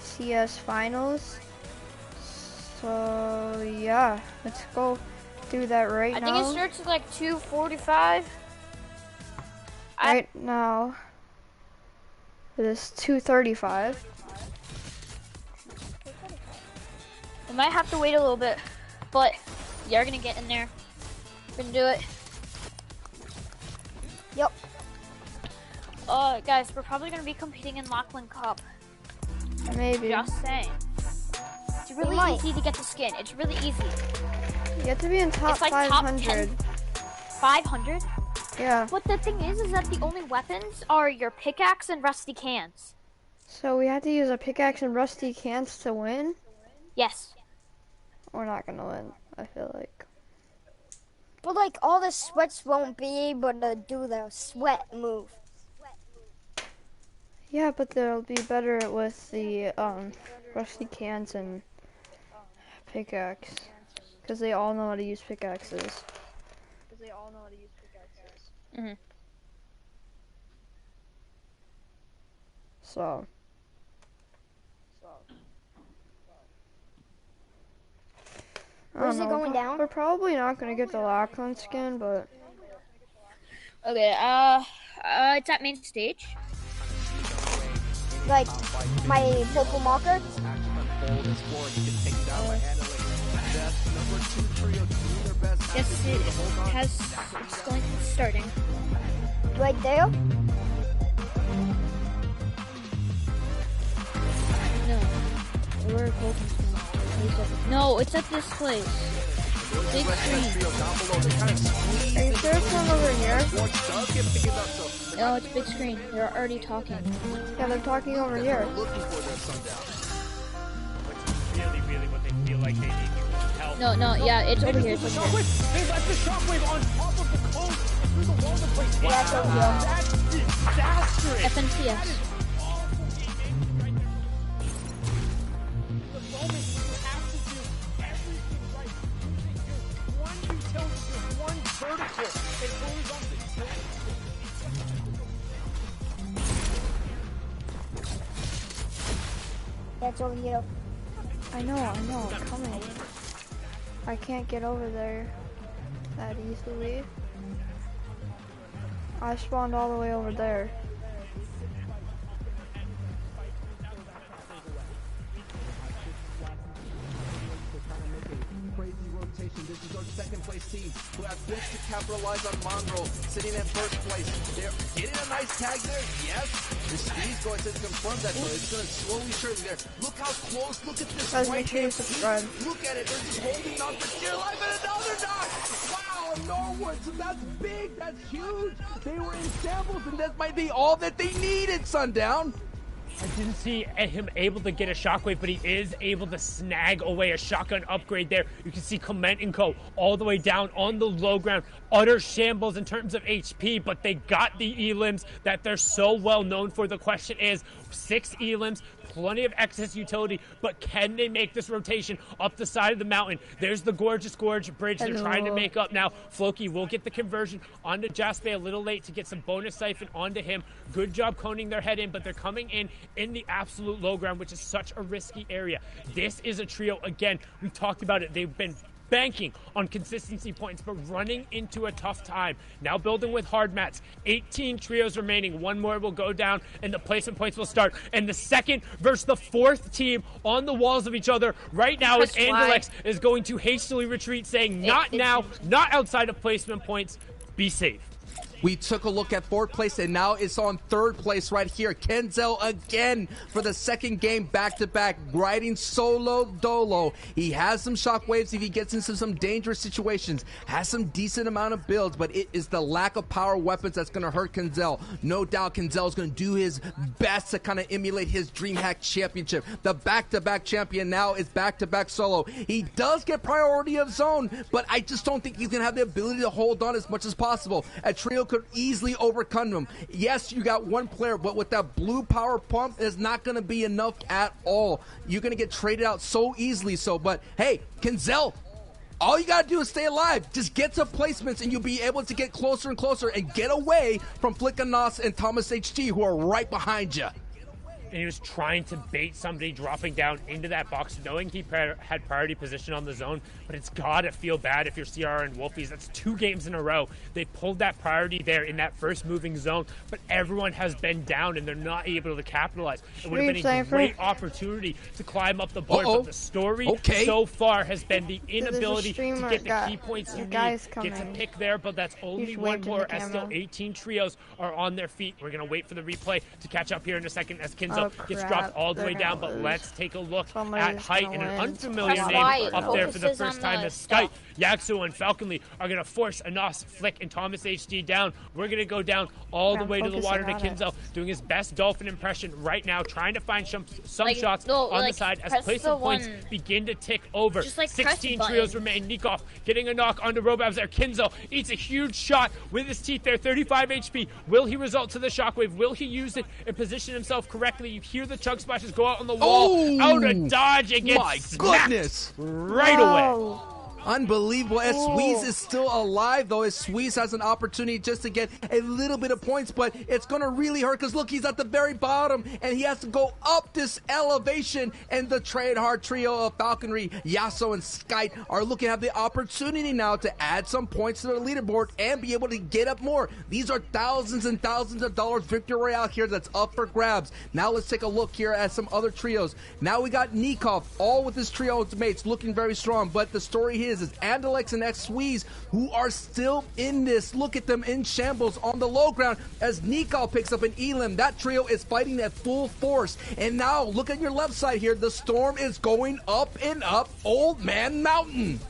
CS finals. So yeah, let's go do that right now. I think it starts at like 2:45. Right now, it is 2:35. We might have to wait a little bit, but you're gonna get in there. We're gonna do it. Yep. Guys, we're probably gonna be competing in Lachlan Cup. Maybe. Just saying. It's really easy to get the skin. It's really easy. You have to be in top 500. 500? Yeah. But the thing is that the only weapons are your pickaxe and rusty cans. So we have to use a pickaxe and rusty cans to win? Yes. We're not gonna win, I feel like. But like all the sweats won't be able to do the sweat move. Yeah, but they'll be better with the rusty cans and pickaxe. Because they all know how to use pickaxes. Mhm. So. Where's it going down? We're probably not gonna get the Lachlan skin, but Okay, it's at main stage. Like my purple marker? Yes, it's going to be starting. Right there? No. We're golden. No, it's at this place. Big screen. are you sure it's not over here? No, it's big screen. They're already talking. Yeah, they're talking over here. Really what they feel like they need help. No, yeah, it's over here. It's over here. They left the shockwave on top of the coast through the walls of place. Yeah, it's over here. That's disastrous. FNCS. That's over here. I know, I'm coming. I can't get over there that easily. I spawned all the way over there. This is our second place team who have been to capitalize on Mongrel sitting in first place. They're getting a nice tag there, yes. The speed's going to confirm that though. It's going to slowly surely there. Look how close, look at this Guys, right make sure you here. subscribe. Look at it, they're just holding on for dear life and another knock. Wow, Norwood, so that's big, that's huge. They were in shambles and that might be all that they needed, Sundown. I didn't see him able to get a shockwave, but he is able to snag away a shotgun upgrade there. You can see Clement and Co. all the way down on the low ground. Utter shambles in terms of HP, but they got the elims that they're so well known for. The question is, 6 elims, plenty of excess utility, but can they make this rotation up the side of the mountain? There's the Gorgeous Gorge bridge they're trying to make up now. Floki will get the conversion onto Jaspe a little late to get some bonus siphon onto him. Good job coning their head in, but they're coming in the absolute low ground, which is such a risky area. This is a trio, again, we talked about it. They've been banking on consistency points, but running into a tough time. Now building with hard mats. 18 trios remaining. One more will go down, and the placement points will start. And the second versus the fourth team on the walls of each other right now is Andalex is going to hastily retreat, saying, not now, not outside of placement points. Be safe. We took a look at fourth place, and now it's on third place right here. Kenzel again for the second game back-to-back, riding solo dolo. He has some shockwaves if he gets into some dangerous situations, has some decent amount of builds, but it is the lack of power weapons that's going to hurt Kenzel. No doubt Kenzel is going to do his best to kind of emulate his DreamHack championship. The back-to-back champion now is back-to-back solo. He does get priority of zone, but I just don't think he's going to have the ability to hold on as much as possible. A trio could easily overcome him. Yes, you got one player, but with that blue power pump, it's not going to be enough at all. You're going to get traded out so easily. But hey, Kenzel, all you got to do is stay alive. Just get to placements, and you'll be able to get closer and closer and get away from Flickanos and Thomas HT, who are right behind you. and he was trying to bait somebody dropping down into that box, knowing he had priority position on the zone. But it's gotta feel bad if you're CR and Wolfies. That's 2 games in a row. They pulled that priority there in that first moving zone, but everyone has been down and they're not able to capitalize. It would have been a great opportunity to climb up the board, but the story so far has been the inability to get the key points you need. Get to pick there, but that's only one more as still 18 trios are on their feet. We're going to wait for the replay to catch up here in a second as Kinzo gets dropped all the way down, but let's take a look at Height and an unfamiliar name up there for the first time as Skype. Yaxu and Falconly are going to force Anas, Flick, and Thomas HD down. We're going to go down all the way to the water to Kinzo, doing his best Dolphin impression right now, trying to find some shots on the side as place of points begin to tick over. 16 trios remain. Nikov getting a knock onto Robabs there. Kinzo eats a huge shot with his teeth there, 35 HP. Will he result to the shockwave? Will he use it and position himself correctly? You hear the chug splashes go out on the wall, out of dodge, and gets smacked right away. Unbelievable. As Squeeze is still alive, though, as Squeeze has an opportunity just to get a little bit of points, but it's going to really hurt because, look, he's at the very bottom, and he has to go up this elevation, and the Trade Hard trio of Falconry, Yasuo, and Skype are looking to have the opportunity now to add some points to their leaderboard and be able to get up more. These are thousands and thousands of dollars victory royale here that's up for grabs. Now let's take a look here at some other trios. Now we got Nikov, all with his trio of mates, looking very strong, but the story here is Andalex and X-Squeeze who are still in this. Look at them in shambles on the low ground as Nikov picks up an Elim. That trio is fighting at full force. And now look at your left side here. The storm is going up and up Old Man Mountain.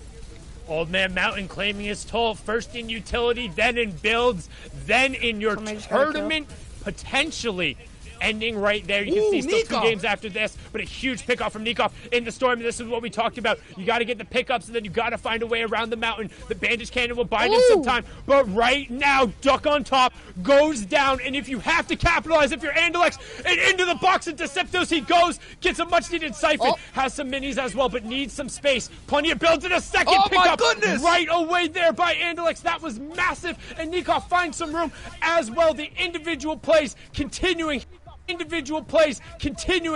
Old Man Mountain claiming his toll, first in utility, then in builds, then in your tournament, potentially ending right there. You can see still 2 games after this, but a huge pickoff from Nikov in the storm. This is what we talked about. You got to get the pickups, and then you got to find a way around the mountain. The bandage cannon will bind him some time, but right now, Duck on top goes down, and if you have to capitalize, if you're Andalex, and into the box of Deceptos he goes, gets a much-needed siphon, has some minis as well, but needs some space. Plenty of builds in a second pickup right away there by Andalex. That was massive, and Nikov finds some room as well. The individual plays continuing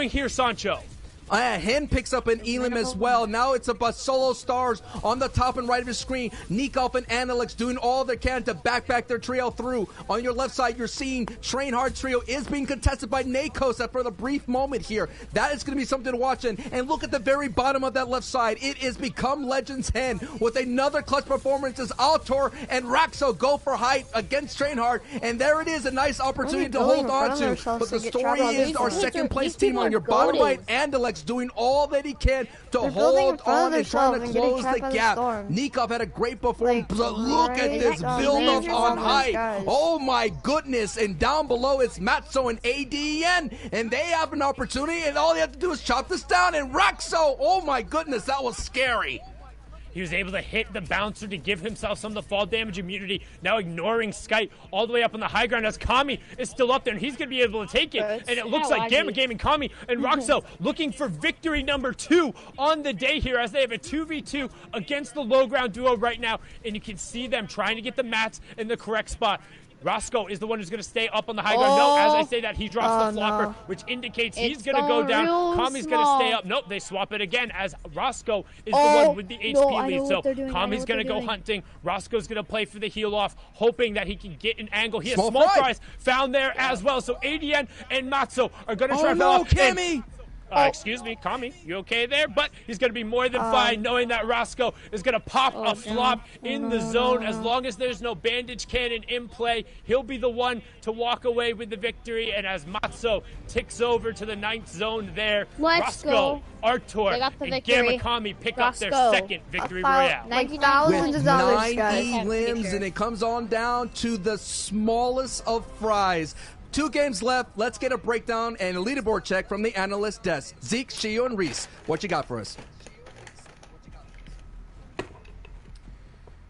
here, Sancho. Hen picks up an Elim as well. Now it's about solo stars on the top and right of his screen. Nikov and Andalex doing all they can to back their trio through. On your left side, you're seeing Train Hard trio is being contested by Nakos for the brief moment here. That is going to be something to watch. And look at the very bottom of that left side. It is Become Legends Hen with another clutch performance as Altor and Raxo go for Height against Train Hard. And there it is, a nice opportunity to hold on to. But the story is our second place team on your bottom right, Andalex, doing all that he can to hold on and trying to close the gap. Nikov had a great performance, but look at this build-up on Height. Oh my goodness, and down below it's Matzo and ADN, and they have an opportunity, and all they have to do is chop this down, and Raxo, oh my goodness, that was scary. He was able to hit the bouncer to give himself some of the fall damage immunity, now ignoring Skype all the way up on the high ground as Kami is still up there, and he's going to be able to take it. And it looks like Gamma Gaming, Kami, and Roxo looking for victory number 2 on the day here as they have a 2v2 against the low ground duo right now, and you can see them trying to get the mats in the correct spot. Roscoe is the one who's going to stay up on the high ground. No, as I say that, he drops the flopper, which indicates he's going to go down. Kami's going to stay up. Nope, they swap it again as Roscoe is the one with the HP lead. So Kami's going to go hunting. Roscoe's going to play for the heal off, hoping that he can get an angle. He has small fries found there as well. So ADN and Matzo are going to try to no, Kami! Excuse me, Kami, you okay there? But he's going to be more than fine knowing that Roscoe is going to pop a flop in the zone. As long as there's no bandage cannon in play, he'll be the one to walk away with the victory. And as Matzo ticks over to the 9th zone there, Roscoe, Artur, and Gamma Kami pick up their second victory royale. Thousands of dollars, guys. Limbs, and it comes on down to the smallest of fries. 2 games left. Let's get a breakdown and a leaderboard check from the analyst desk. Zeke, Shio, and Reese, what you got for us?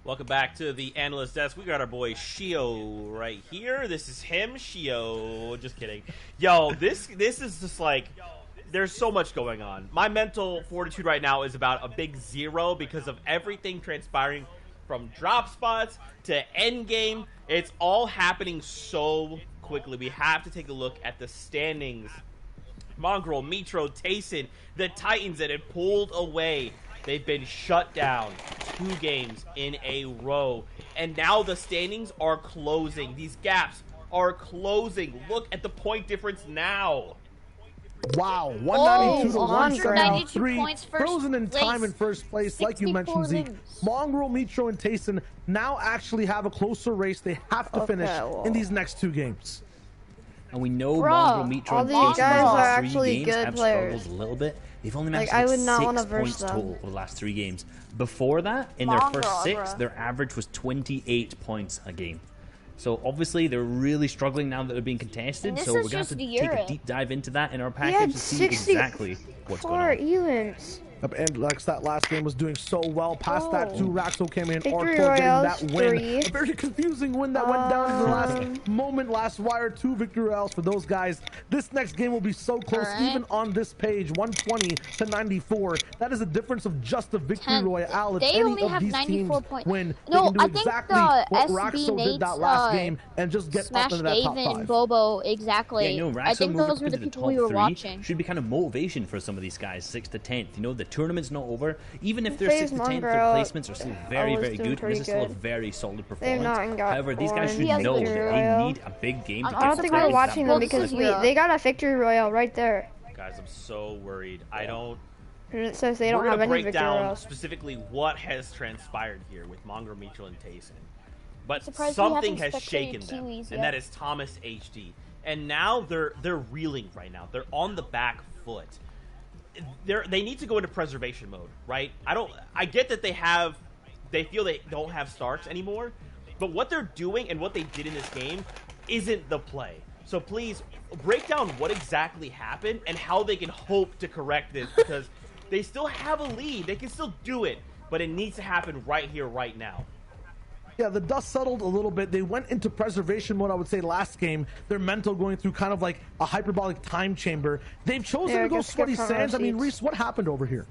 Welcome back to the analyst desk. We got our boy Shio right here. This is him, Shio. Just kidding. Yo, this is just like, there's so much going on. My mental fortitude right now is about a big 0 because of everything transpiring from drop spots to end game. It's all happening so quickly. We have to take a look at the standings Mongrel, Mitro, Tayson, the Titans that had pulled away. They've been shut down 2 games in a row. And now the standings are closing. These gaps are closing. Look at the point difference now. Wow, 192 to 192 173. points first Frozen in time place. in first place, like you mentioned, 64 Zeke. wins. Mongrel, Mitro, and Tayson now actually have a closer race. They have to finish in these next 2 games. And we know Bruh, Mongrel, Mitro, all and these Tayson guys in the are last 3 actually games good have players. struggled a little bit. They've only managed Like, I to would get not 6 wanna verse points them. total over the last 3 games. Before that, in their first Mongrel, 6, bruh. their average was 28 points a game. So obviously they're really struggling now that they're being contested. And this So we're is going to just have to the take a Europe. deep dive into that in our He package had to see exactly what's going 64 on. events. And Lex, that last game was doing so well. Past that, 2 Raxo came in. Victory Artor getting Royales, that win. 3. A very confusing win that went down to the last moment, last wire. 2 victory royales for those guys. This next game will be so close, Alright. even on this page, 120 to 94. That is a difference of just a victory 10. royale. If They any only of have these 94 teams points. win, No, they can do I think exactly the what SB Raxo did that Nates, last game and just get up Smash into that top David 5. and Bobo, exactly. Yeah, you know, I Raxo think moving those up were the into people we were 3 watching. should be kind of motivation for some of these guys, 6th to 10th. You know, the tournament's not over. Even if they're FaZe 6th to 10th, their Mongrel placements are still very, always very doing good. pretty This is still a good. very solid They've performance. not got However, these guys one should know that victory they royale. need a big game to I'm get I don't think we're surprised watching them this because is Europe. they got a victory royale right there. Guys, I'm so worried. I don't... And it says they We're don't gonna have any break victory down royales. specifically what has transpired here with Mongrel, Mitchell, and Tayson. But Surprised we something haven't has shaken spectated them, Kiwis and yet. that is Thomas HD. And now they're reeling right now. They're on the back foot. They need to go into preservation mode, right? I get that they feel they don't have Starks anymore, but what they're doing and what they did in this game isn't the play. So please break down what exactly happened and how they can hope to correct this, because they still have a lead. They can still do it, but it needs to happen right here, right now. Yeah, the dust settled a little bit. They went into preservation mode, I would say, last game. Their mental going through kind of like a hyperbolic time chamber. They've chosen Yeah, to go get sweaty front row sands. I mean, seats. Reese, what happened over here?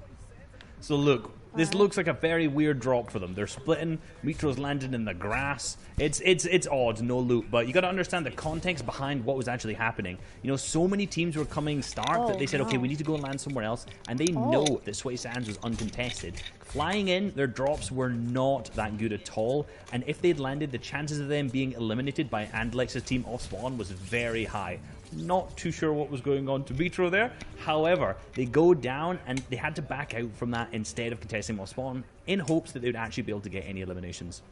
So look, this looks like a very weird drop for them. They're splitting. Mitro's landed in the grass. It's odd, no loot, but you got to understand the context behind what was actually happening. You know, so many teams were coming Stark that they said, okay, we need to go and land somewhere else, and they know that Sweaty Sands was uncontested. Flying in, their drops were not that good at all, and if they'd landed, the chances of them being eliminated by Andalex's team off spawn was very high. Not too sure what was going on to Vitro there. However, they go down and they had to back out from that instead of contesting off spawn in hopes that they would actually be able to get any eliminations.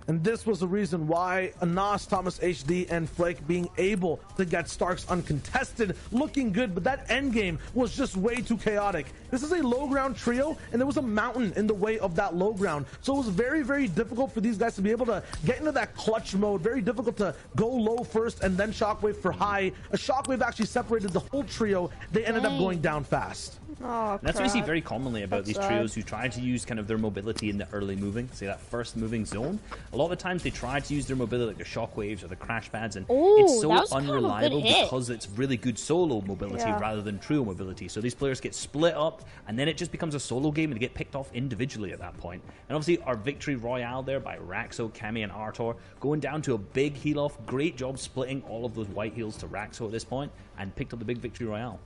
And this was the reason why Anas, Thomas HD, and Flake being able to get Starks uncontested, looking good, but that end game was just way too chaotic. This is a low ground trio, and there was a mountain in the way of that low ground. So it was very, very difficult for these guys to be able to get into that clutch mode. Very difficult to go low first and then Shockwave for high. A Shockwave actually separated the whole trio. They ended up going down fast. Oh, And that's what we see crap. very commonly about That's these sad. trios who try to use kind of their mobility in the early moving, say that first moving zone. A lot of the times they try to use their mobility like the shockwaves or the crash pads, and Ooh, it's so that was kind of a good unreliable hit. because it's really good solo mobility Yeah. rather than trio mobility. So these players get split up, and then it just becomes a solo game and they get picked off individually at that point. And obviously our victory royale there by Raxo, Kami, and Artor going down to a big heal off. Great job splitting all of those white heals to Raxo at this point and picked up the big victory royale.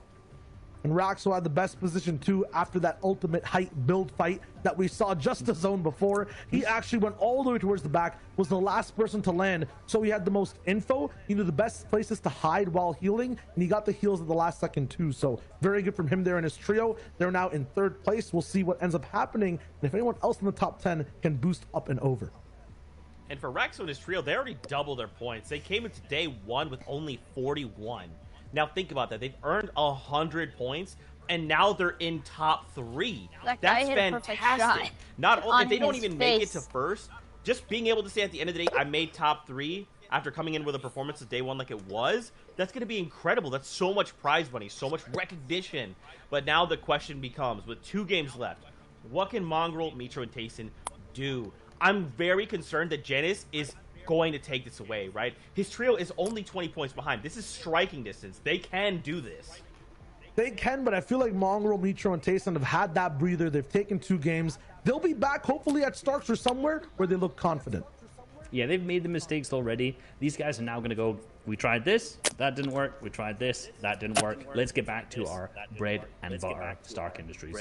And Raxo had the best position too after that ultimate height build fight that we saw just the zone before. He actually went all the way towards the back, was the last person to land, so he had the most info. He knew the best places to hide while healing, and he got the heals at the last second too. So very good from him there in his trio. They're now in third place. We'll see what ends up happening, and if anyone else in the top 10 can boost up and over. And for Raxo and his trio, they already doubled their points. They came into day one with only 41. Now think about that. They've earned 100 points, and now they're in top 3. That guy That's hit a perfect fantastic. shot Not only on if they don't his even make it face. to first, just being able to say at the end of the day, I made top 3 after coming in with a performance of day one like it was, that's going to be incredible. That's so much prize money, so much recognition. But now the question becomes, with 2 games left, what can Mongrel, Mitro, and Tayson do? I'm very concerned that Genis is going to take this away, right? His trio is only 20 points behind. This is striking distance. They can do this. They can, but I feel like Mongrel, Mitro, and Tayson have had that breather. They've taken 2 games. They'll be back hopefully at Starks or somewhere where they look confident. Yeah, they've made the mistakes already. These guys are now going to go, we tried this, that didn't work. We tried this, that didn't work. Let's get back to our bread and butter, Stark Industries.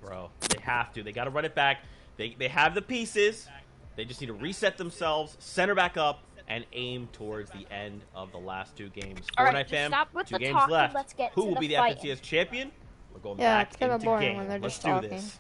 Bro, they have to. They got to run it back. They have the pieces. They just need to reset themselves, center back up, and aim towards the end of the last 2 games. All right, Fortnite just fam, stop with 2 the games talking, left. let's get Who to will the be the fighting. FNCS champion? We're going Yeah, back it's kinda into boring game. when they're Let's just do talking. this.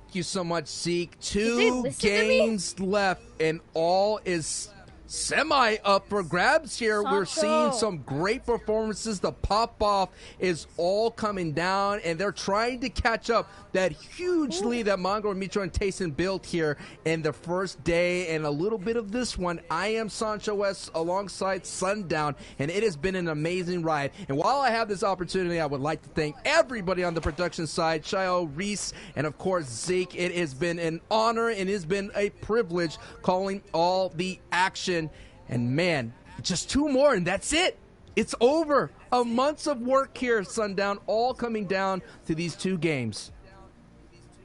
Thank you so much, Zeke. they 2 listen to me? games left, and all is semi up for grabs here. We're seeing some great performances. The pop-off is all coming down, and they're trying to catch up that huge lead that Mongo, Mitro, and Tayson built here in the first day, and a little bit of this one. I am Sancho West alongside Sundown, and it has been an amazing ride. And while I have this opportunity, I would like to thank everybody on the production side, Shayo, Reese, and of course Zeke. It has been an honor and it has been a privilege calling all the action. And man, just 2 more and that's it. It's over. A month's of work here, Sundown, all coming down to these 2 games.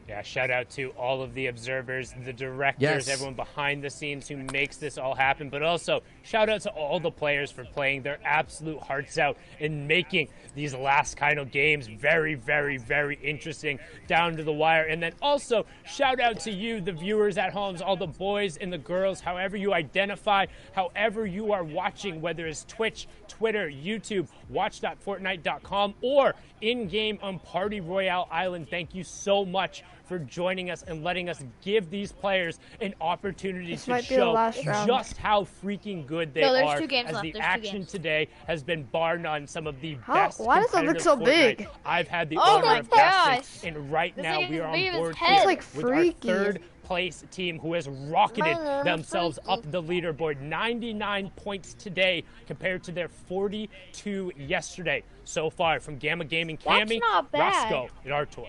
Yeah, shout out to all of the observers, the directors, Yes. everyone behind the scenes who makes this all happen. But also, shout out to all the players for playing their absolute hearts out and making these last kind of games very, very, very interesting down to the wire. And then also, shout out to you, the viewers at home, all the boys and the girls, however you identify, however you are watching, whether it's Twitch, Twitter, YouTube, watch.fortnite.com, or in-game on Party Royale Island. Thank you so much for joining us and letting us give these players an opportunity This to might be the show last round. just how freaking good they No, there's are. 2 games as left. the There's 2 action games. today has been bar none some of the How- best. why does it look so competitive big? Fortnite I've had the Oh honor my of casting, gosh. and right This now thing we is are big on as board heck. here It's like with our freaky. 3rd place team who has rocketed themselves up the leaderboard. 99 points today compared to their 42 yesterday. So far from Gamma Gaming, That's Cammy, not bad. Roscoe, and Artur.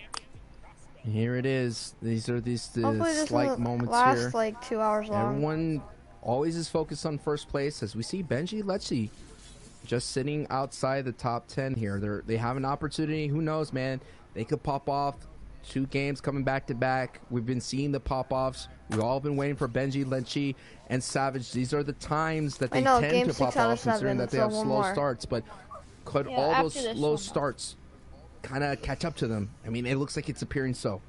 Here it is. These are the Hopefully this slight doesn't moments last here. like 2 hours long. Everyone always is focused on first place as we see Benji Lecce just sitting outside the top 10 here. They have an opportunity. Who knows, man? They could pop off 2 games coming back to back. We've been seeing the pop-offs. We've all been waiting for Benji, Lecce, and Savage. These are the times that I they know, tend game to 6 pop out of off considering 7, that they so have one slow more. starts. But could Yeah, all after those this slow one, though. starts kind of catch up to them? I mean, it looks like it's appearing so.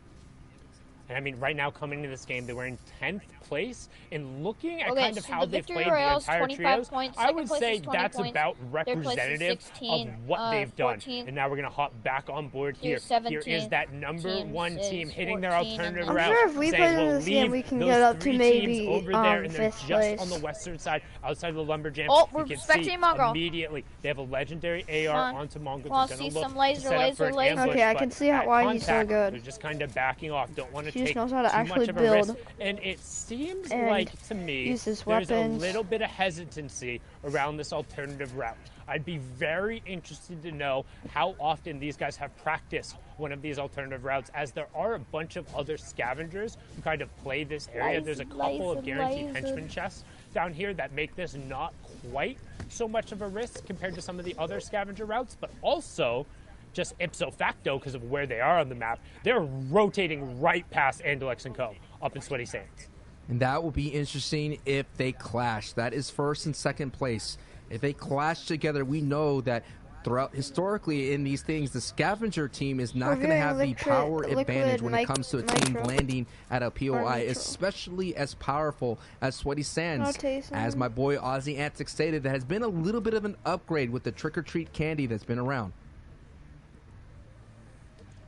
And I mean, right now coming into this game, they were in 10th place. And looking at Okay, kind of so how the they Victory played the Royale's entire 25 trios, points, I second would place say is 20 that's points, about third place is representative 16, of what they've done. 14, And now we're going to hop back on board here. Here's Here is 17, that number teams 1 team is hitting their 14, alternative and I'm route. sure if we saying, play we'll this game, leave we can those get up to 3 maybe, teams over there, and they're 5th just place. on the western side, outside of the Lumberjams. Oh, You we're can spectating see Mongo. immediately they have a legendary AR Come on. onto Mongo. Wanna They're see gonna look some laser, to set up for an laser, ambush, Okay, I but can see at why he's so contact, good. They're just kind of backing off. Don't want to He just take knows how to too actually much of a build risk. And it seems and like to me use his there's a weapons. little bit of hesitancy around this alternative route. I'd be very interested to know how often these guys have practiced one of these alternative routes, as there are a bunch of other scavengers who kind of play this area. There's a couple of guaranteed henchman chests down here that make this not quite so much of a risk compared to some of the other scavenger routes, but also just ipso facto, because of where they are on the map, they're rotating right past Andalex and Co. up in Sweaty Sands. And that will be interesting if they clash. That is first and second place. If they clash together, we know that throughout historically in these things, the scavenger team is not going to have the power advantage when it comes to a team landing at a POI, especially as powerful as Sweaty Sands. As my boy Ozzy Antic stated, that has been a little bit of an upgrade with the trick-or-treat candy that's been around.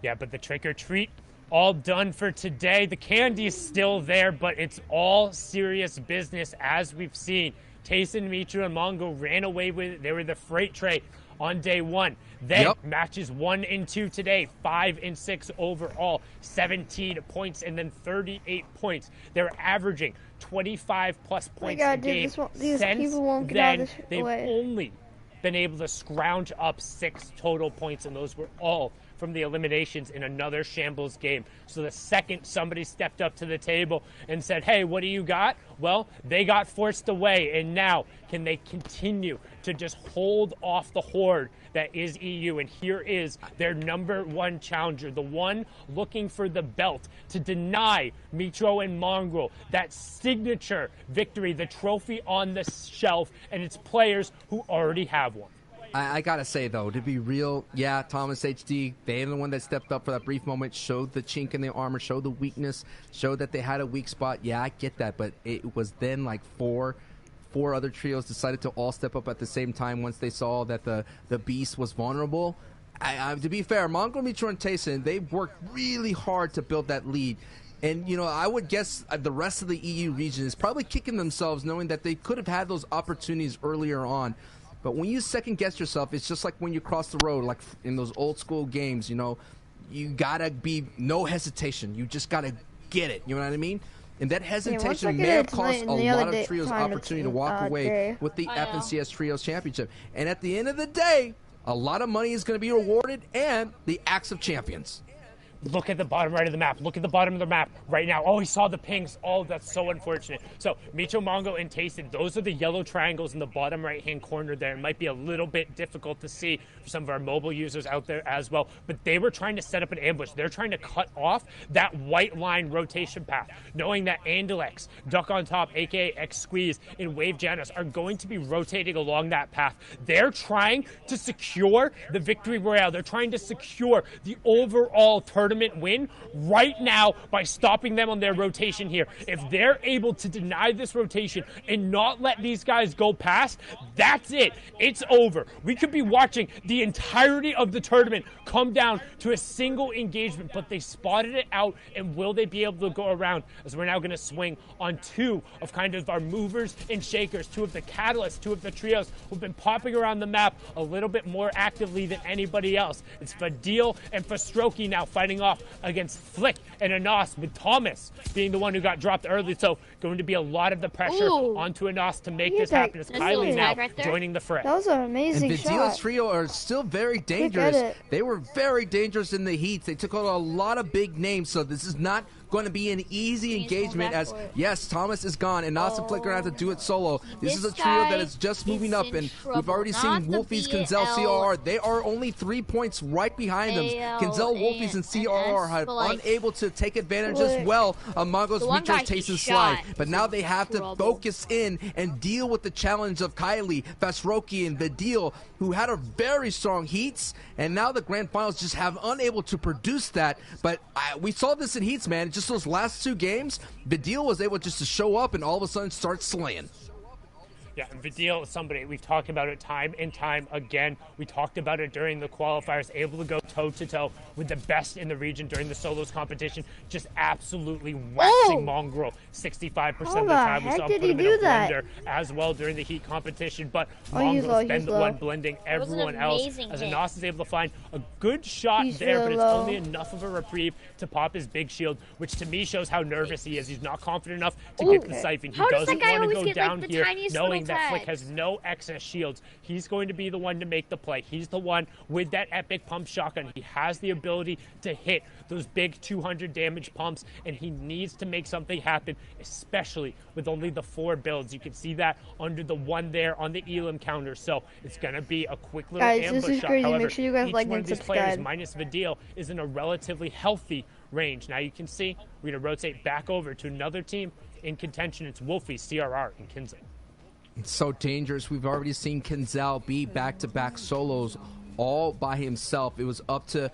Yeah, but the trick or treat, all done for today. The candy is still there, but it's all serious business, as we've seen. Tayson, Mitro, and Mongo ran away with it. They were the freight train on day 1. Then matches 1 and 2 today, 5 and 6 overall, 17 points and then 38 points. They're averaging 25 plus points a game. These Since people won't get then, out of this they've way. only been able to scrounge up 6 total points, and those were all from the eliminations in another shambles game. So the second somebody stepped up to the table and said, hey, what do you got? Well, they got forced away, and now can they continue to just hold off the horde that is EU? And here is their number 1 challenger, the one looking for the belt, to deny Mitro and Mongrel that signature victory, the trophy on the shelf, and its players who already have one. I gotta say, though, to be real, yeah, Thomas HD, they're the one that stepped up for that brief moment, showed the chink in their armor, showed the weakness, showed that they had a weak spot. Yeah, I get that, but it was then like four other trios decided to all step up at the same time once they saw that the beast was vulnerable. To be fair, Mongrel, Mitro, and Tayson, they worked really hard to build that lead. And, you know, I would guess the rest of the EU region is probably kicking themselves knowing that they could have had those opportunities earlier on. But when you second-guess yourself, it's just like when you cross the road, like in those old-school games, you know, you got to be no hesitation. You just got to get it. You know what I mean? And that hesitation may have cost a lot of trios opportunity to walk away with the FNCS Trios Championship. And at the end of the day, a lot of money is going to be rewarded and the Axe of Champions. Look at the bottom right of the map. Look at the bottom of the map right now. Oh, he saw the pings. Oh, that's so unfortunate. So, Mitro, Mongo, and Tayson, those are the yellow triangles in the bottom right-hand corner there. It might be a little bit difficult to see for some of our mobile users out there as well. But they were trying to set up an ambush. They're trying to cut off that white line rotation path, knowing that Andalex, Duck on Top, a.k.a. X-Squeeze, and Wave Janus are going to be rotating along that path. They're trying to secure the victory royale. They're trying to secure the overall tournament win right now by stopping them on their rotation here. If they're able to deny this rotation and not let these guys go past, that's it. It's over. We could be watching the entirety of the tournament come down to a single engagement, but they spotted it out, and will they be able to go around? As we're now going to swing on 2 of kind of our movers and shakers, 2 of the catalysts, 2 of the trios who've been popping around the map a little bit more actively than anybody else. It's Fadil and Fastroki now fighting off against Flick and Anas, with Thomas being the one who got dropped early. So going to be a lot of the pressure onto Anas to make this happen, as Kylie now joining the fray. That was an amazing and shot. Vidil's trio are still very dangerous. They were very dangerous in the heats. They took out a lot of big names, so this is not going to be an easy engagement, as yes, Thomas is gone and Nas and Flick are going to have to do it solo. This is a trio that is just moving up, and we've already seen Wolfies, Kinzel, CRR. They are only 3 points right behind them. Kinzel, Wolfies, and CRR have unable to take advantage as well of Mongo's Mitro's Taste and Slide. But now they have to focus in and deal with the challenge of Kylie, Fastroki, and Vidil, who had a very strong heats, and now the grand finals just have unable to produce that. But we saw this in heats, man. Just those last 2 games, Vidil was able just to show up and all of a sudden start slaying. Yeah, Vidil is somebody, we've talked about it time and time again. We talked about it during the qualifiers, able to go toe-to-toe with the best in the region during the solos competition, just absolutely waxing Mongrel 65% of the time. We saw him put him in a blender as well during the heat competition, but Mongrel's been the one blending everyone else, as Anas is able to find a good shot there, but it's only enough of a reprieve to pop his big shield, which to me shows how nervous he is. He's not confident enough to get the siphon. He doesn't want to go down here knowing that Flick has no excess shields. He's going to be the one to make the play. He's the one with that epic pump shotgun. He has the ability to hit those big 200 damage pumps, and he needs to make something happen, especially with only the 4 builds. You can see that under the 1 there on the Elam counter. So it's going to be a quick little ambush this is shot. crazy. However, make sure you guys each like one and of these subscribe. players minus Vidil is in a relatively healthy range. Now you can see we're going to rotate back over to another team in contention. It's Wolfie, CRR, and Kinzel. It's so dangerous. We've already seen Kinzel be back-to-back solos all by himself. It was up to,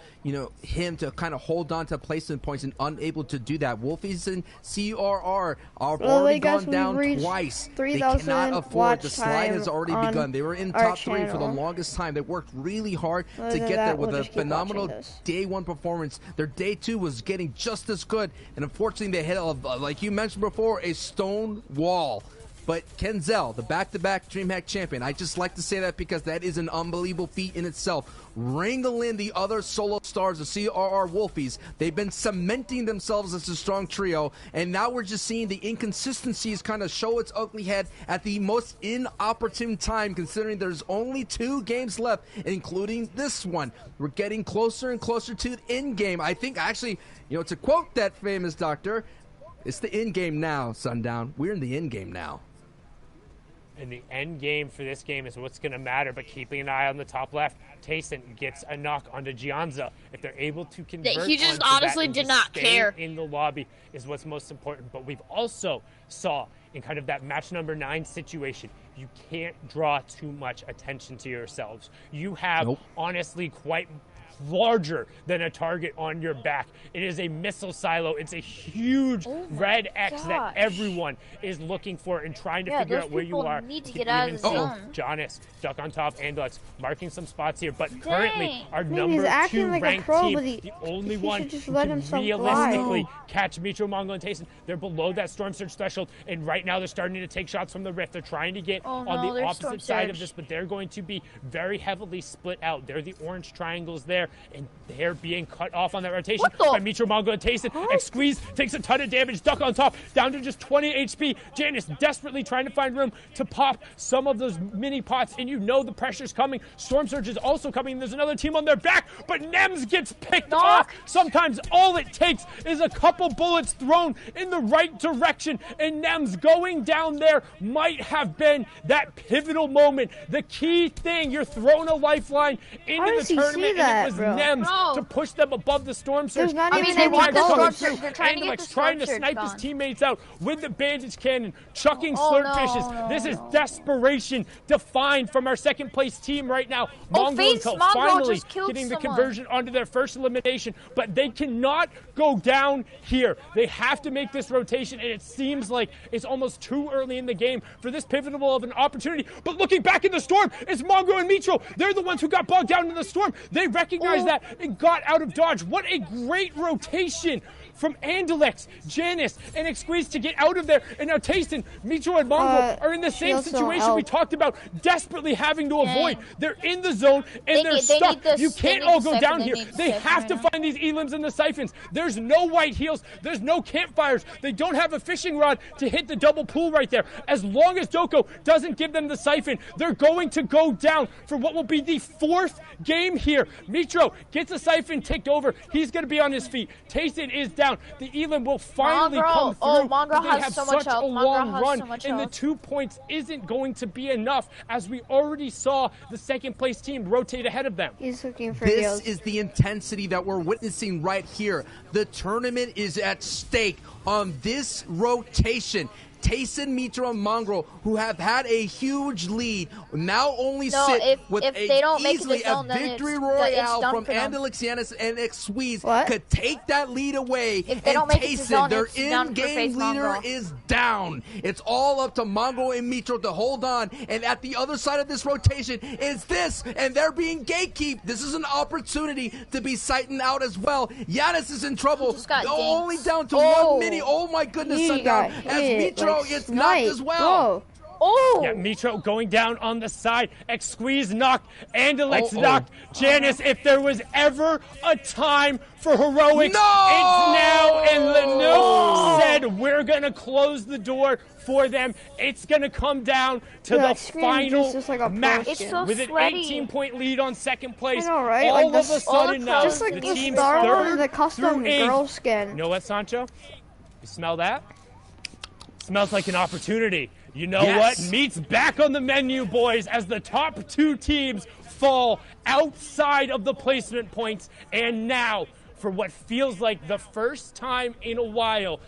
him to kind of hold on to placement points and unable to do that. Wolfies and CRR are already gone down twice. They cannot afford. The slide has already begun. They were in top 3 for the longest time. They worked really hard to get there with a phenomenal day 1 performance. Their day 2 was getting just as good, and unfortunately they hit, like you mentioned before, a stone wall. But Kenzel, the back-to-back DreamHack champion, I just like to say that because that is an unbelievable feat in itself. Wrangle in the other solo stars, the CRR Wolfies. They've been cementing themselves as a strong trio, and now we're just seeing the inconsistencies kind of show its ugly head at the most inopportune time, considering there's only 2 games left, including this one. We're getting closer and closer to the end game. I think, actually, to quote that famous doctor, it's the end game now, Sundown. We're in the end game now. And the end game for this game is what's going to matter, but keeping an eye on the top left, Tayson gets a knock onto Gianza. If they're able to convert He just onto honestly that and did just not stay care. in the lobby is what's most important. But we've also saw in kind of that match number 9 situation, you can't draw too much attention to yourselves. You have honestly quite larger than a target on your back. It is a missile silo. It's a huge red X that everyone is looking for and trying to figure out where you are. Need to get out of the zone. Giannis, Duck on top, Andalux marking some spots here, but currently our He's number acting 2 like a ranked pro, team, but the only he one should just who let can himself realistically fly. catch Mitro, Mongo, and Tayson. They're below that Storm Surge threshold, and right now they're starting to take shots from the Rift. They're trying to get on the there's opposite Storm side of Surge. this, but they're going to be very heavily split out. They're the orange triangles there, and they're being cut off on that rotation by Mitro, Mongo, and Tayson. X-Squeeze takes a ton of damage. Duck on top, down to just 20 HP. Janice desperately trying to find room to pop some of those mini pots, and the pressure's coming. Storm Surge is also coming. There's another team on their back, but Nems gets picked off. Sometimes all it takes is a couple bullets thrown in the right direction, and Nems going down there might have been that pivotal moment. The key thing, you're throwing a lifeline into does the he see tournament, that, and it was bro? Nems to push them above the Storm Surge. There's not The even team any tag goals. coming through. They're trying to get the Andalux trying to Storm snipe Surge his gone. teammates out with the bandage cannon, chucking slurp fishes. This is desperation defined from our second place team right now. Mongo and Co. Mongo finally just killed getting the someone. conversion onto their first elimination, but they cannot go down here. They have to make this rotation, and it seems like it's almost too early in the game for this pivotal of an opportunity. But looking back in the storm, it's Mongo and Mitro. They're the ones who got bogged down in the storm. They recognized that and got out of dodge. What a great rotation from Andalex, Janice, and X-Squeeze to get out of there. And now Tayson, Mitro, and Mongo are in the same heals don't situation we help. talked about, desperately having to avoid. They're in the zone, and they're they stuck. need this- You they can't need all the go siphon, down they here. need the They siphon have right to now. find these elims and the siphons. There's no white heals. There's no campfires. They don't have a fishing rod to hit the double pool right there. As long as Doko doesn't give them the siphon, they're going to go down for what will be the 4th game here. Mitro gets a siphon ticked over. He's going to be on his feet. Tayson is down. The elim will finally Mongo, come through. oh, Mongo but they has have so much such health. a Mongo long has run, so much and the health. 2 points isn't going to be enough, as we already saw the second place team rotate ahead of them. He's looking for This heals. is the intensity that we're witnessing right here. The tournament is at stake on this rotation. Tayson, Mitro, and Mongrel, who have had a huge lead, now only No, sit with if a they don't make it easily to zone, a then victory it's royale done from for them. Andalix, Yanis, and X-Squeeze What? could take that lead away. If they and don't make it to Tayson, zone, their it's done for in-game Face leader, Mongrel. is down. It's all up to Mongo and Mitro to hold on. And at the other side of this rotation is this, and they're being gatekeep. This is an opportunity to be sighting out as well. Yanis is in trouble. Just got Only dinked. down to Oh. one mini. Oh my goodness, He Sundown. got As hit, Mitro like, is knocked as sniped. well. Whoa. Oh! Yeah, Mitro going down on the side. X-Squeeze knocked. Andalex Uh-oh. knocked. Janice, if there was ever a time for heroics, No! it's now. And Lanouk said, we're going to close the door for them. It's going to come down to Yeah, the Scream final just like a match. It's so with an sweaty. 18-point lead on second place. I know, right? All Like of the- a sudden now, Just like the the team's Star Wars, third the custom through eighth. girl skin. You know what, Sancho? You smell that? Smells like an opportunity. You know Yes. what? Meat's back on the menu, boys, as the top 2 teams fall outside of the placement points. And now, for what feels like the first time in a while,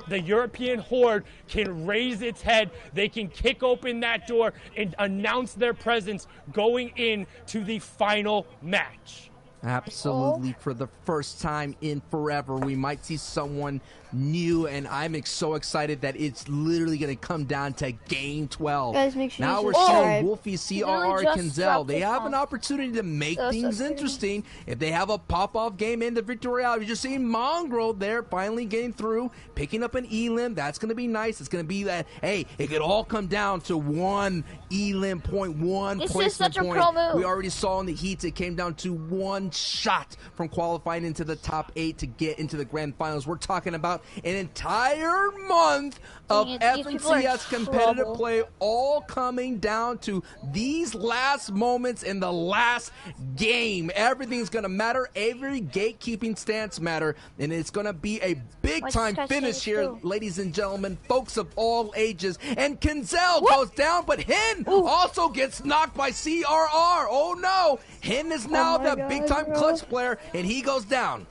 the European Horde can raise its head. They can kick open that door and announce their presence going into the final match. Absolutely. For the first time in forever, we might see someone new, and I'm so excited that it's literally going to come down to Game 12. Guys, make sure now you we're subscribe. seeing Wolfie, CRR, just Kenzel. dropped They this have one. an opportunity to make So things cute. interesting. If they have a pop-off game in the Victory Royale, you're just seeing Mongrel there finally getting through, picking up an Elim. That's going to be nice. It's going to be that, hey, it could all come down to one Elim point, one This is placement such a point. pro move. We already saw in the heats it came down to one shot from qualifying into the top 8 to get into the grand finals. We're talking about an entire month of Dang it, these people are FNCS competitive trouble. play, all coming down to these last moments in the last game. Everything's going to matter. Every gatekeeping stance matter, and it's going to be a big time What's finish Scratch here, do? ladies and gentlemen, folks of all ages. And Kenzel goes down, but Hen also gets knocked by CRR. Oh no, Hen is now my the God, big time bro. clutch player, and he goes down.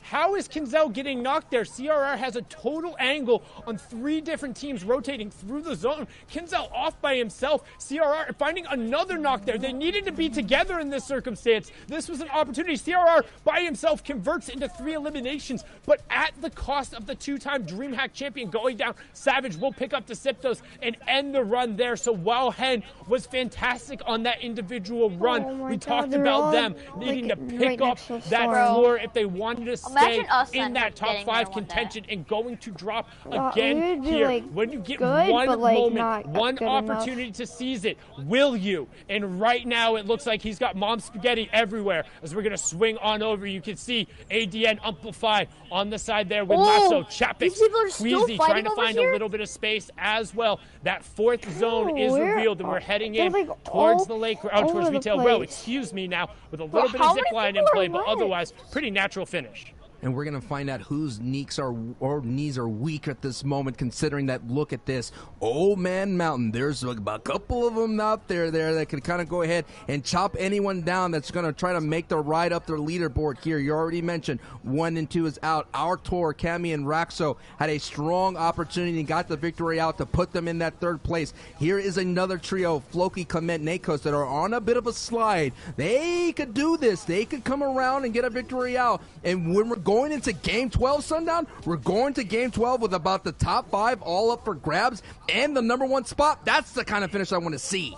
How is Kenzel getting knocked there? CRR has a total angle on 3 different teams rotating through the zone. Kenzel off by himself. CRR finding another knock there. They needed to be together in this circumstance. This was an opportunity. CRR by himself converts into 3 eliminations, but at the cost of the 2-time DreamHack champion going down. Savage will pick up the Siptos and end the run there. So while Hen was fantastic on that individual run, Oh my we God, talked they're about all, them needing like, to right pick up next to the that storm. floor if they wanted to stay Imagine us in and that top getting 5 there one day. contention and going to drop we again would be, here. like, When you get good, one but, like, moment, not one good enough. opportunity to seize it, will you? And right now it looks like he's got mom spaghetti everywhere. As we're going to swing on over, you can see ADN Amplify on the side there with Oh, Lasso, Chapik, these people are still Queasy fighting trying to over find here? a little bit of space as well. That 4th zone is where revealed, and we're are- heading they're, in like, towards all the lake, over towards the Retail Row. place. Excuse me now, with a little bit how of zip many line in people play, are but what? otherwise, pretty natural finish. And we're going to find out whose knees are weak at this moment, considering that, look at this. Old Man Mountain. There's a couple of them out there that can kind of go ahead and chop anyone down that's going to try to make the ride up their leaderboard here. You already mentioned 1 and 2 is out. Our Tor, Cammy, and Raxo had a strong opportunity and got the victory out to put them in that 3rd place. Here is another trio, Floki, Clement, Nakos, that are on a bit of a slide. They could do this. They could come around and get a victory out. And when we're going into Game 12, Sundown, we're going to Game 12 with about the top 5 all up for grabs and the number 1 spot. That's the kind of finish I want to see.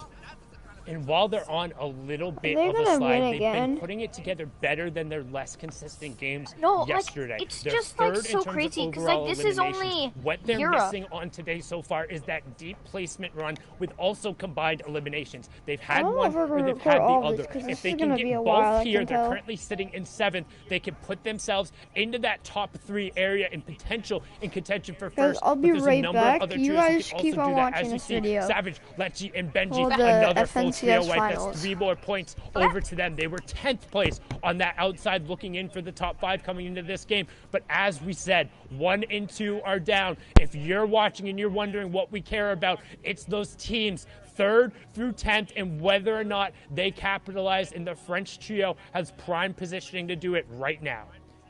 And while they're on a little bit Are they of a gonna slide, win they've been again? putting it together better than their less consistent games No, yesterday. like, it's They're just, like, 3rd in so terms of crazy, 'cause, overall like, this is eliminations. only What they're Europe. missing on today so far is that deep placement run with also combined eliminations. They've had don't know one if we're or gonna they've had the record all other. this, 'cause If this they is can gonna be get a while, both I here, can they're tell. currently sitting in 7th. They can put themselves into that top 3 area in potential in contention for Guys, first. I'll but be there's right a number back. of other You trios who guys can keep also on do that. watching As you this see, video. Savage, Lecce, and Benji, For the another full trio FNCS right. That's finals. 3 more points over to them. They were 10th place on that outside, looking in for the top 5 coming into this game. But as we said, 1 and 2 are down. If you're watching and you're wondering what we care about, it's those teams 3rd through 10th and whether or not they capitalize. And the French trio has prime positioning to do it right now.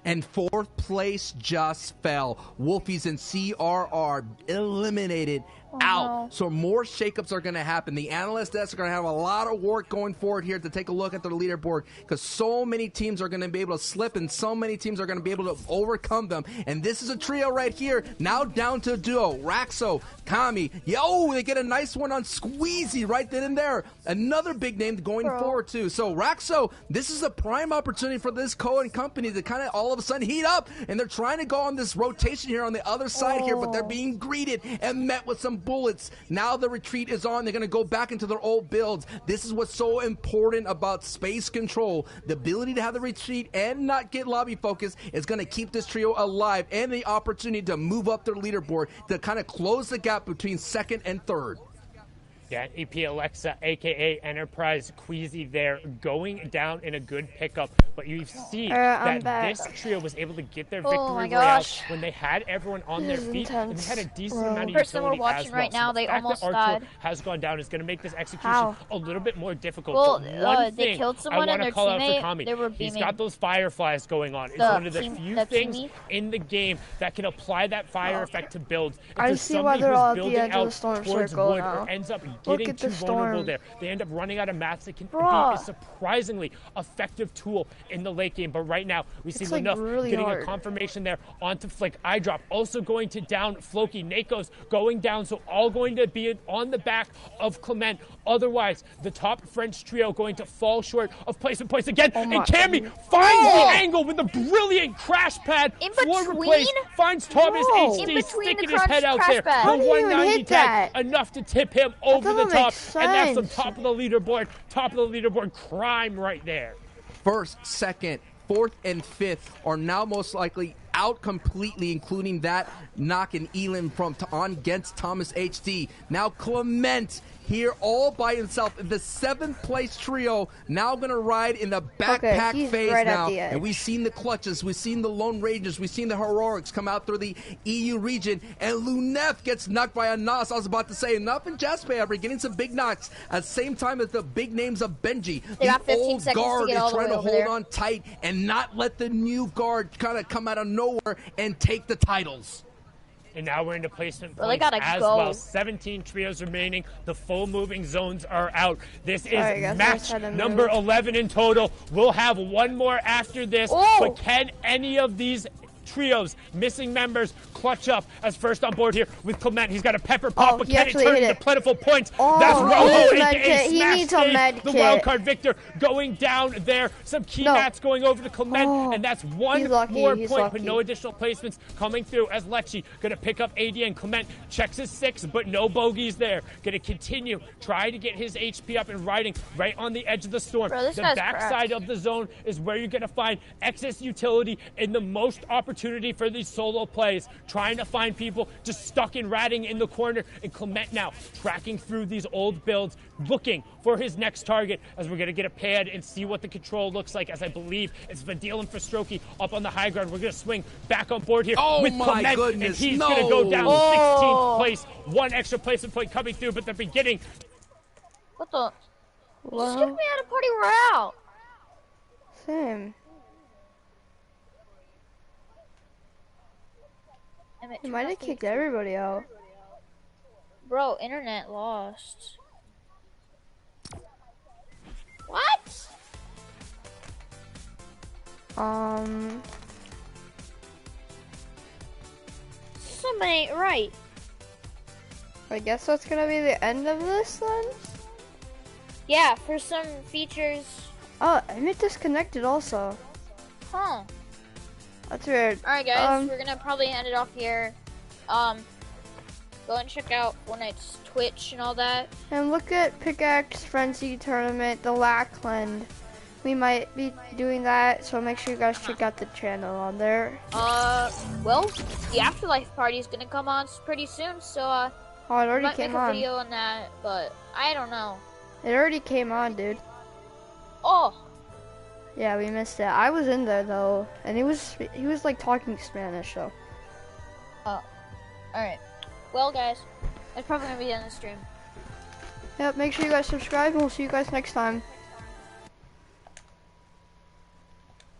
And 4th place just fell. Wolfies and CRR eliminated out. no. So more shakeups are going to happen. The analyst desks are going to have a lot of work going forward here to take a look at their leaderboard, because so many teams are going to be able to slip and so many teams are going to be able to overcome them. And this is a trio right here, now down to a duo. Raxo, Kami. Yo, they get a nice one on Squeezy right then and there. Another big name going forward too. So Raxo, this is a prime opportunity for this Cohen company to kind of all of a sudden heat up, and they're trying to go on this rotation here on the other side here, but they're being greeted and met with some bullets. Now the retreat is on. They're going to go back into their old builds. This is what's so important about space control. The ability to have the retreat and not get lobby focus is going to keep this trio alive, and the opportunity to move up their leaderboard to kind of close the gap between 2nd and 3rd. Yeah, EP Alexa, aka Enterprise Queasy there, going down in a good pickup. But you see I'm that back. this trio was able to get their Oh victory my royale gosh. when they had everyone on their This is feet, and intense. they had a decent Bro. amount of Person we're utility watching as well. right now, So the they fact almost that Artur died. has gone down is going to make this execution How? a little bit more difficult. Well, But one they thing killed someone I and want to their call out for teammate, Kami. they were He's beaming. got those fireflies going on. It's The one of the team- few the things teamie? in the game that can apply that fire effect to builds. If I there's see why somebody they're who's all at the building edge of the out storm towards circle wood now. or ends up getting at too the vulnerable storm. there. They end up running out of mats that can be Bruh. a surprisingly effective tool in the late game. But right now, we see It's, like, Lenuff really getting hard. a confirmation there onto Flick. Eye drop also going to down Floki. Nako's going down, so all going to be on the back of Clement. Otherwise, the top French trio going to fall short of placement points again. Oh And my- Cammy finds the angle with a brilliant crash pad. In Floor between? replaced, finds Thomas No. HD In between sticking the his head out crash there. pad. How The do you even 190 hit tag, that? enough to tip him over the doesn't top. make And that's the sense. top of the leaderboard. Top of the leaderboard crime right there. First, second, fourth, and fifth are now most likely out completely, including that knock and Elam from on against Thomas HD. Now Clement here all by himself in the 7th place trio, now going to ride in the backpack he's phase right at now. the edge. And we've seen the clutches, we've seen the Lone Rangers, we've seen the Heroics come out through the EU region, and Lunef gets knocked by a Nas. I was about to say, Enough and Jasper are getting some big knocks at the same time as the big names of Benji. They The got 15 old seconds to guard get is all the trying way to over hold there. on tight and not let the new guard kind of come out of nowhere and take the titles. And now we're into placement Well, they points gotta as go. well. 17 trios remaining. The full moving zones are out. This is Sorry, guys, I match just had to number move. 11 in total. We'll have one more after this. Oh! But can any of these trios, missing members, clutch up as first on board here with Clement? He's got a pepper pop, Oh, but he can it actually turn hit into it. plentiful points? Oh, That's he Rojo, needs a med aka kit. He Smash needs a Dave, med the kit. wildcard victor, going down there. Some key No. mats going over to Clement, Oh, and that's one he's lucky, more he's point, lucky. but no additional placements coming through as Lecce going to pick up AD, and Clement checks his 6, but no bogeys there. Going to continue, try to get his HP up and riding right on the edge of the storm. Bro, this The guy's backside cracked. of the zone is where you're going to find excess utility and the most opportunity for these solo plays. Trying to find people just stuck and ratting in the corner, and Clement now tracking through these old builds, looking for his next target as we're going to get a pad and see what the control looks like, as I believe it's Vadil and Frostroki up on the high ground. We're going to swing back on board here Oh with my Clement, goodness, and he's no. going to go down Oh. 16th place. One extra placement point coming through, but the beginning. What the? Just Well, kicked me out of Party Royale. same. Damn it, He might have kicked everybody out. Bro, internet lost. What? Somebody ain't right. I guess that's gonna be the end of this then? Yeah, for some features. Oh, I mean disconnected also. Huh. That's weird. Alright guys, we're gonna probably end it off here. Go and check out Fortnite's Twitch and all that. And look at Pickaxe Frenzy Tournament, the Lackland. We might be doing that, so make sure you guys check out the channel on there. Well, the Afterlife party is gonna come on pretty soon, so Oh, it we already might make came a on. video on that, but I don't know. It already came on, dude. Oh, Yeah, we missed it. I was in there though, and he was like talking Spanish, so. alright. Well guys, that's probably gonna be the end of the stream. Yep, make sure you guys subscribe, and we'll see you guys next time.